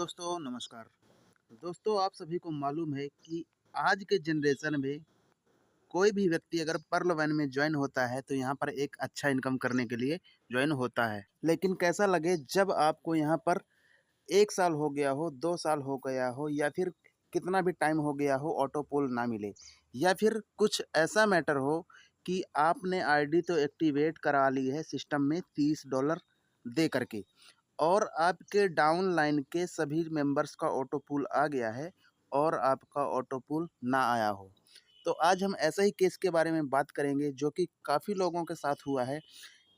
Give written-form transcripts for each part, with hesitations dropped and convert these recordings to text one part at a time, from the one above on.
दोस्तों नमस्कार। दोस्तों आप सभी को मालूम है कि आज के जनरेशन में कोई भी व्यक्ति अगर पर्ल वैन में ज्वाइन होता है तो यहाँ पर एक अच्छा इनकम करने के लिए ज्वाइन होता है। लेकिन कैसा लगे जब आपको यहाँ पर 1 साल हो गया हो, 2 साल हो गया हो या फिर कितना भी टाइम हो गया हो ऑटो पोल ना मिले, या फिर कुछ ऐसा मैटर हो कि आपने आईडी तो एक्टिवेट करा ली है सिस्टम में $30 दे करके, और आपके डाउन लाइन के सभी मेंबर्स का ऑटो पूल आ गया है और आपका ऑटो पूल ना आया हो। तो आज हम ऐसे ही केस के बारे में बात करेंगे जो कि काफ़ी लोगों के साथ हुआ है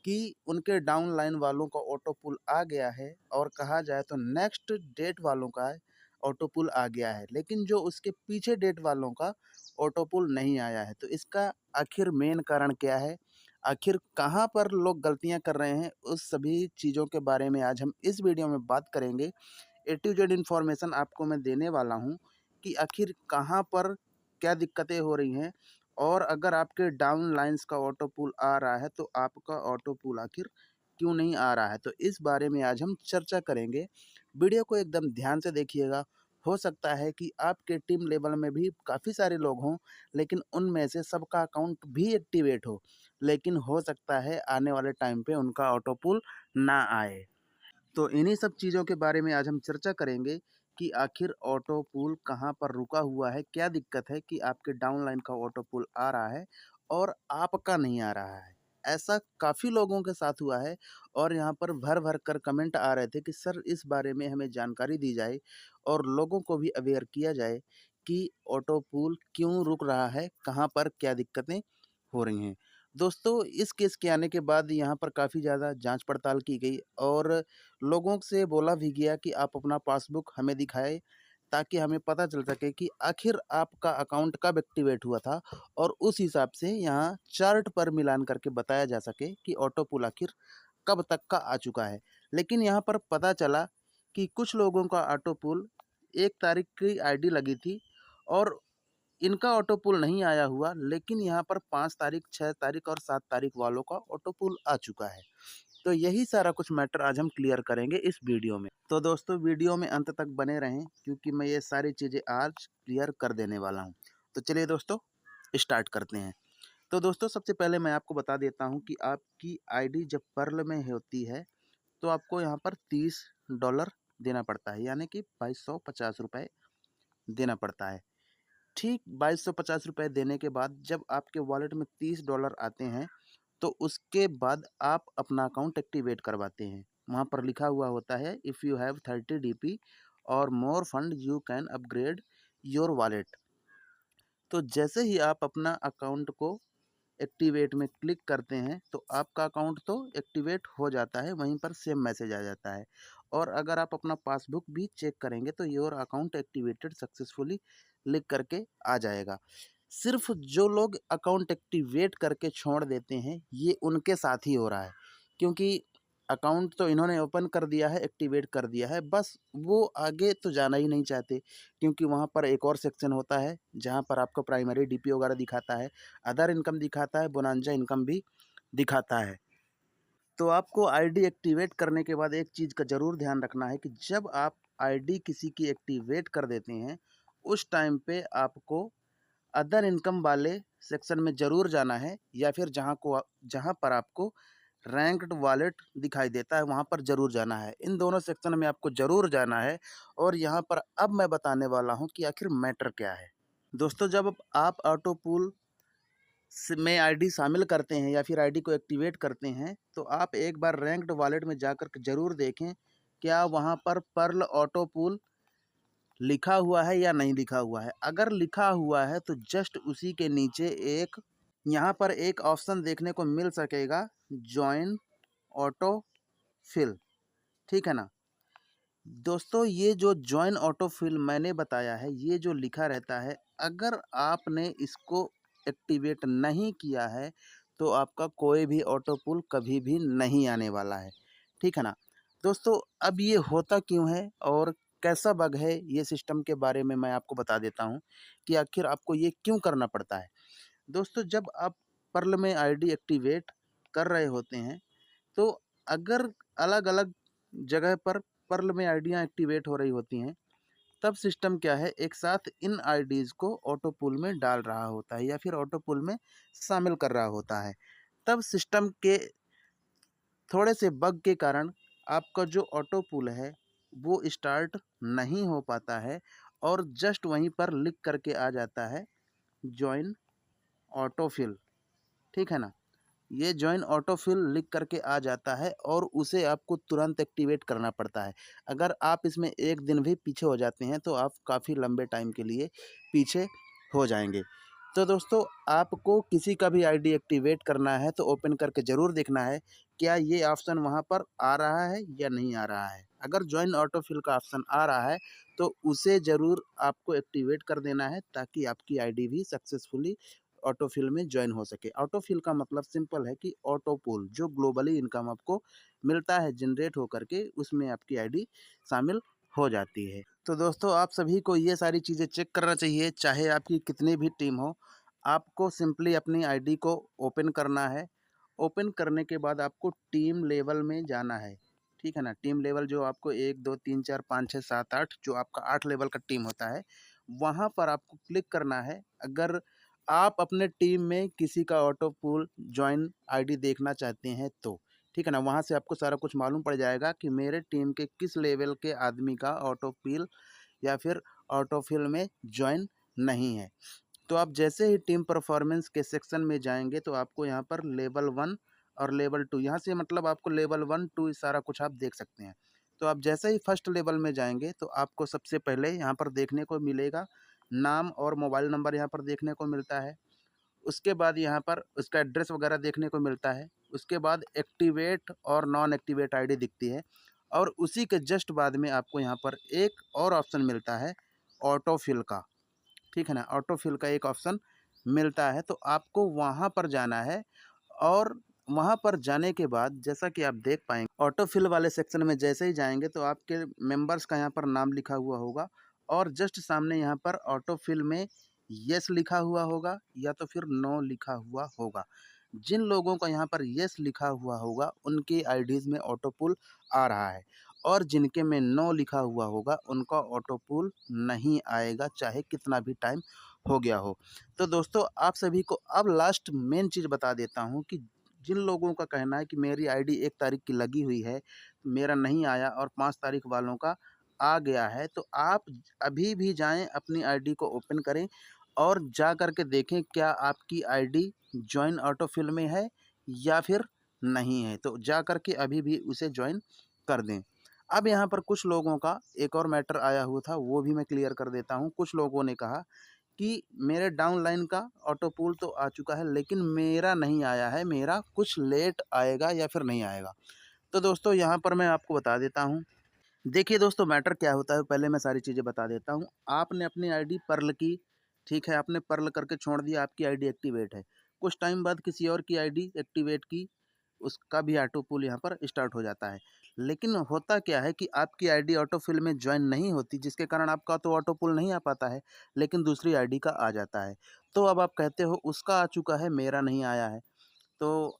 कि उनके डाउन लाइन वालों का ऑटो पूल आ गया है और कहा जाए तो नेक्स्ट डेट वालों का ऑटो पूल आ गया है, लेकिन जो उसके पीछे डेट वालों का ऑटो पूल नहीं आया है। तो इसका आखिर मेन कारण क्या है, आखिर कहाँ पर लोग गलतियाँ कर रहे हैं, उस सभी चीज़ों के बारे में आज हम इस वीडियो में बात करेंगे। ए टू जेड इन्फॉर्मेशन आपको मैं देने वाला हूँ कि आखिर कहाँ पर क्या दिक्कतें हो रही हैं, और अगर आपके डाउन लाइन्स का ऑटो पूल आ रहा है तो आपका ऑटो पूल आखिर क्यों नहीं आ रहा है। तो इस बारे में आज हम चर्चा करेंगे। वीडियो को एकदम ध्यान से देखिएगा। हो सकता है कि आपके टीम लेवल में भी काफ़ी सारे लोग हों, लेकिन उनमें से सबका अकाउंट भी एक्टिवेट हो, लेकिन हो सकता है आने वाले टाइम पे उनका ऑटो पूल ना आए। तो इन्हीं सब चीज़ों के बारे में आज हम चर्चा करेंगे कि आखिर ऑटो पूल कहाँ पर रुका हुआ है, क्या दिक्कत है कि आपके डाउन लाइन का ऑटो पूल आ रहा है और आपका नहीं आ रहा है। ऐसा काफ़ी लोगों के साथ हुआ है और यहाँ पर भर-भर कर कमेंट आ रहे थे कि सर इस बारे में हमें जानकारी दी जाए और लोगों को भी अवेयर किया जाए कि ऑटो पूल क्यों रुक रहा है, कहाँ पर क्या दिक्कतें हो रही हैं। दोस्तों इस केस के आने के बाद यहाँ पर काफ़ी ज़्यादा जाँच पड़ताल की गई और लोगों से बोला भी गया कि आप अपना पासबुक हमें दिखाएँ, ताकि हमें पता चल सके कि आखिर आपका अकाउंट कब एक्टिवेट हुआ था, और उस हिसाब से यहाँ चार्ट पर मिलान करके बताया जा सके कि ऑटो पुल आखिर कब तक का आ चुका है। लेकिन यहाँ पर पता चला कि कुछ लोगों का ऑटो पुल 1 तारीख की आईडी लगी थी और इनका ऑटो पुल नहीं आया हुआ, लेकिन यहाँ पर 5 तारीख, 6 तारीख और 7 तारीख वालों का ऑटो पुल आ चुका है। तो यही सारा कुछ मैटर आज हम क्लियर करेंगे इस वीडियो में। तो दोस्तों वीडियो में अंत तक बने रहें क्योंकि मैं ये सारी चीज़ें आज क्लियर कर देने वाला हूँ। तो चलिए दोस्तों स्टार्ट करते हैं। तो दोस्तों सबसे पहले मैं आपको बता देता हूँ कि आपकी आईडी जब पर्ल में होती है तो आपको यहाँ पर $30 देना पड़ता है, यानी कि ₹2250 देना पड़ता है। ठीक ₹2250 देने के बाद जब आपके वॉलेट में $30 आते हैं तो उसके बाद आप अपना अकाउंट एक्टिवेट करवाते हैं। वहाँ पर लिखा हुआ होता है इफ़ यू हैव 30 डीपी और more fund you can upgrade your wallet. तो जैसे ही आप अपना अकाउंट को एक्टिवेट में क्लिक करते हैं तो आपका अकाउंट तो एक्टिवेट हो जाता है, वहीं पर सेम मैसेज आ जाता है। और अगर आप अपना पासबुक भी चेक करेंगे तो योर अकाउंट एक्टिवेटेड सक्सेसफुली लिख करके आ जाएगा। सिर्फ जो लोग अकाउंट एक्टिवेट करके छोड़ देते हैं ये उनके साथ ही हो रहा है, क्योंकि अकाउंट तो इन्होंने ओपन कर दिया है, एक्टिवेट कर दिया है, बस वो आगे तो जाना ही नहीं चाहते, क्योंकि वहाँ पर एक और सेक्शन होता है जहाँ पर आपको प्राइमरी डीपी वगैरह दिखाता है, अदर इनकम दिखाता है, बोनांजा इनकम भी दिखाता है। तो आपको आईडी एक्टिवेट करने के बाद एक चीज़ का ज़रूर ध्यान रखना है कि जब आप आईडी किसी की एक्टिवेट कर देते हैं, उस टाइम पे आपको अदर इनकम वाले सेक्शन में ज़रूर जाना है, या फिर जहाँ पर आपको रैंक्ड वॉलेट दिखाई देता है वहाँ पर ज़रूर जाना है। इन दोनों सेक्शन में आपको ज़रूर जाना है और यहाँ पर अब मैं बताने वाला हूँ कि आखिर मैटर क्या है। दोस्तों जब आप ऑटो पूल में आईडी शामिल करते हैं या फिर आईडी को एक्टिवेट करते हैं तो आप एक बार रैंक्ड वॉलेट में जाकर के ज़रूर देखें क्या वहाँ पर पर्ल ऑटो पूल लिखा हुआ है या नहीं लिखा हुआ है। अगर लिखा हुआ है तो जस्ट उसी के नीचे एक यहाँ पर एक ऑप्शन देखने को मिल सकेगा, जॉइन ऑटो फिल, ठीक है ना। दोस्तों ये जो जॉइन ऑटो फिल मैंने बताया है, ये जो लिखा रहता है, अगर आपने इसको एक्टिवेट नहीं किया है तो आपका कोई भी ऑटो पुल कभी भी नहीं आने वाला है, ठीक है ना। दोस्तों अब ये होता क्यों है और कैसा बग है ये सिस्टम के बारे में मैं आपको बता देता हूँ कि आखिर आपको ये क्यों करना पड़ता है। दोस्तों जब आप पर्ल में आईडी एक्टिवेट कर रहे होते हैं तो अगर अलग अलग जगह पर पर्ल में आईडियाँ एक्टिवेट हो रही होती हैं, तब सिस्टम क्या है एक साथ इन आईडीज़ को ऑटो पूल में डाल रहा होता है या फिर ऑटो पूल में शामिल कर रहा होता है। तब सिस्टम के थोड़े से बग के कारण आपका जो ऑटो पूल है वो स्टार्ट नहीं हो पाता है और जस्ट वहीं पर लिख करके आ जाता है जॉइन ऑटोफिल, ठीक है ना? ये जॉइन ऑटोफिल लिख करके आ जाता है और उसे आपको तुरंत एक्टिवेट करना पड़ता है। अगर आप इसमें 1 दिन भी पीछे हो जाते हैं तो आप काफ़ी लंबे टाइम के लिए पीछे हो जाएँगे। तो दोस्तों आपको किसी का भी आईडी एक्टिवेट करना है तो ओपन करके ज़रूर देखना है, क्या ये ऑप्शन वहाँ पर आ रहा है या नहीं आ रहा है। अगर जॉइन ऑटोफिल का ऑप्शन आ रहा है तो उसे ज़रूर आपको एक्टिवेट कर देना है ताकि आपकी आईडी भी सक्सेसफुली ऑटोफिल में जॉइन हो सके। ऑटोफिल का मतलब सिंपल है कि ऑटो पूल जो ग्लोबली इनकम आपको मिलता है जनरेट होकर के उसमें आपकी आईडी शामिल हो जाती है। तो दोस्तों आप सभी को ये सारी चीज़ें चेक करना चाहिए, चाहे आपकी कितनी भी टीम हो, आपको सिंपली अपनी आईडी को ओपन करना है। ओपन करने के बाद आपको टीम लेवल में जाना है, ठीक है ना? टीम लेवल जो आपको 1, 2, 3, 4, 5, 6, 7, 8 जो आपका 8 लेवल का टीम होता है, वहाँ पर आपको क्लिक करना है। अगर आप अपने टीम में किसी का ऑटो पूल जॉइन आईडी देखना चाहते हैं तो, ठीक है ना? वहाँ से आपको सारा कुछ मालूम पड़ जाएगा कि मेरे टीम के किस लेवल के आदमी का ऑटो फिल या फिर ऑटो फिल में जॉइन नहीं है। तो आप जैसे ही टीम परफॉर्मेंस के सेक्शन में जाएँगे तो आपको यहाँ पर लेवल 1 और लेवल 2 यहाँ से मतलब आपको लेवल 1, 2 सारा कुछ आप देख सकते हैं। तो आप जैसे ही फर्स्ट लेवल में जाएँगे तो आपको सबसे पहले यहाँ पर देखने को मिलेगा नाम और मोबाइल नंबर यहाँ पर देखने को मिलता है। उसके बाद यहाँ पर उसका एड्रेस वगैरह देखने को मिलता है। उसके बाद एक्टिवेट और नॉन एक्टिवेट आईडी दिखती है और उसी के जस्ट बाद में आपको यहाँ पर एक और ऑप्शन मिलता है ऑटो फिल का, ठीक है ना? ऑटो फिल का एक ऑप्शन मिलता है तो आपको वहाँ पर जाना है और वहाँ पर जाने के बाद जैसा कि आप देख पाएँगे ऑटो फिल वाले सेक्शन में जैसे ही जाएँगे तो आपके मेंबर्स का यहाँ पर नाम लिखा हुआ होगा और जस्ट सामने यहाँ पर ऑटो फिल में येस लिखा हुआ होगा या तो फिर नो लिखा हुआ होगा। जिन लोगों का यहाँ पर येस लिखा हुआ होगा उनकी आईडीज़ में ऑटो पुल आ रहा है और जिनके में नो लिखा हुआ होगा उनका ऑटो पुल नहीं आएगा चाहे कितना भी टाइम हो गया हो। तो दोस्तों आप सभी को अब लास्ट मेन चीज़ बता देता हूँ कि जिन लोगों का कहना है कि मेरी आईडी 1 तारीख की लगी हुई है, मेरा नहीं आया और 5 तारीख वालों का आ गया है, तो आप अभी भी जाएँ अपनी आईडी को ओपन करें और जा कर के देखें क्या आपकी आईडी जॉइन ऑटोफिल में है या फिर नहीं है। तो जा कर के अभी भी उसे जॉइन कर दें। अब यहाँ पर कुछ लोगों का एक और मैटर आया हुआ था, वो भी मैं क्लियर कर देता हूँ। कुछ लोगों ने कहा कि मेरे डाउनलाइन का ऑटो पूल तो आ चुका है लेकिन मेरा नहीं आया है, मेरा कुछ लेट आएगा या फिर नहीं आएगा। तो दोस्तों यहाँ पर मैं आपको बता देता हूँ। देखिए दोस्तों मैटर क्या होता है पहले मैं सारी चीज़ें बता देता हूँ। आपने अपनी आईडी पर्ल की, ठीक है? आपने पर्ल करके छोड़ दिया, आपकी आईडी एक्टिवेट है। कुछ टाइम बाद किसी और की आईडी एक्टिवेट की, उसका भी ऑटो पुल यहाँ पर स्टार्ट हो जाता है। लेकिन होता क्या है कि आपकी आईडी ऑटो फिल में जॉइन नहीं होती जिसके कारण आपका तो ऑटो पुल नहीं आ पाता है, लेकिन दूसरी आईडी का आ जाता है। तो अब आप कहते हो उसका आ चुका है, मेरा नहीं आया है। तो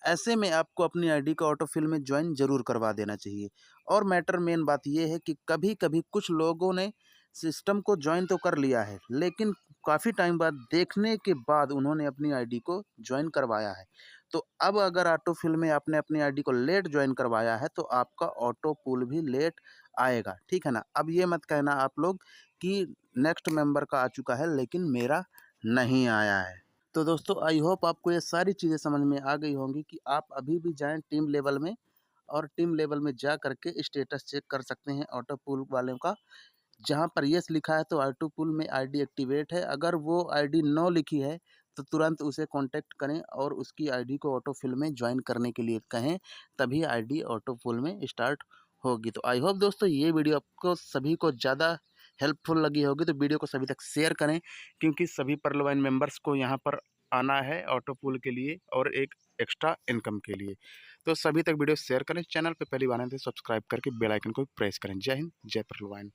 ऐसे में आपको अपनी आईडी को ऑटोफिल में जॉइन ज़रूर करवा देना चाहिए। और मैटर मेन बात ये है कि कभी-कभी कुछ लोगों ने सिस्टम को जॉइन तो कर लिया है, लेकिन काफ़ी टाइम बाद देखने के बाद उन्होंने अपनी आईडी को जॉइन करवाया है। तो अब अगर ऑटोफिल में आपने अपनी आईडी को लेट जॉइन करवाया है, तो आपका ऑटो पुल भी लेट आएगा, ठीक है ना? अब ये मत कहना आप लोग कि नेक्स्ट मेंबर का आ चुका है, लेकिन मेरा नहीं आया है। तो दोस्तों आई होप आपको ये सारी चीज़ें समझ में आ गई होंगी कि आप अभी भी जाएँ टीम लेवल में और टीम लेवल में जा कर के स्टेटस चेक कर सकते हैं ऑटो पूल वालों का। जहाँ पर येस लिखा है तो ऑटो पूल में आईडी एक्टिवेट है, अगर वो आईडी नो लिखी है तो तुरंत उसे कॉन्टैक्ट करें और उसकी आईडी को ऑटो फिल में जॉइन करने के लिए कहें, तभी आईडी ऑटो पूल में स्टार्ट होगी। तो आई होप दोस्तों ये वीडियो आपको सभी को ज़्यादा हेल्पफुल लगी होगी, तो वीडियो को सभी तक शेयर करें क्योंकि सभी पर्लवाइन मेंबर्स को यहाँ पर आना है ऑटो पूल के लिए और एक एक्स्ट्रा इनकम के लिए। तो सभी तक वीडियो शेयर करें, चैनल पे पहली बार आए तो सब्सक्राइब करके बेल आइकन को प्रेस करें। जय हिंद, जय पर्लवाइन।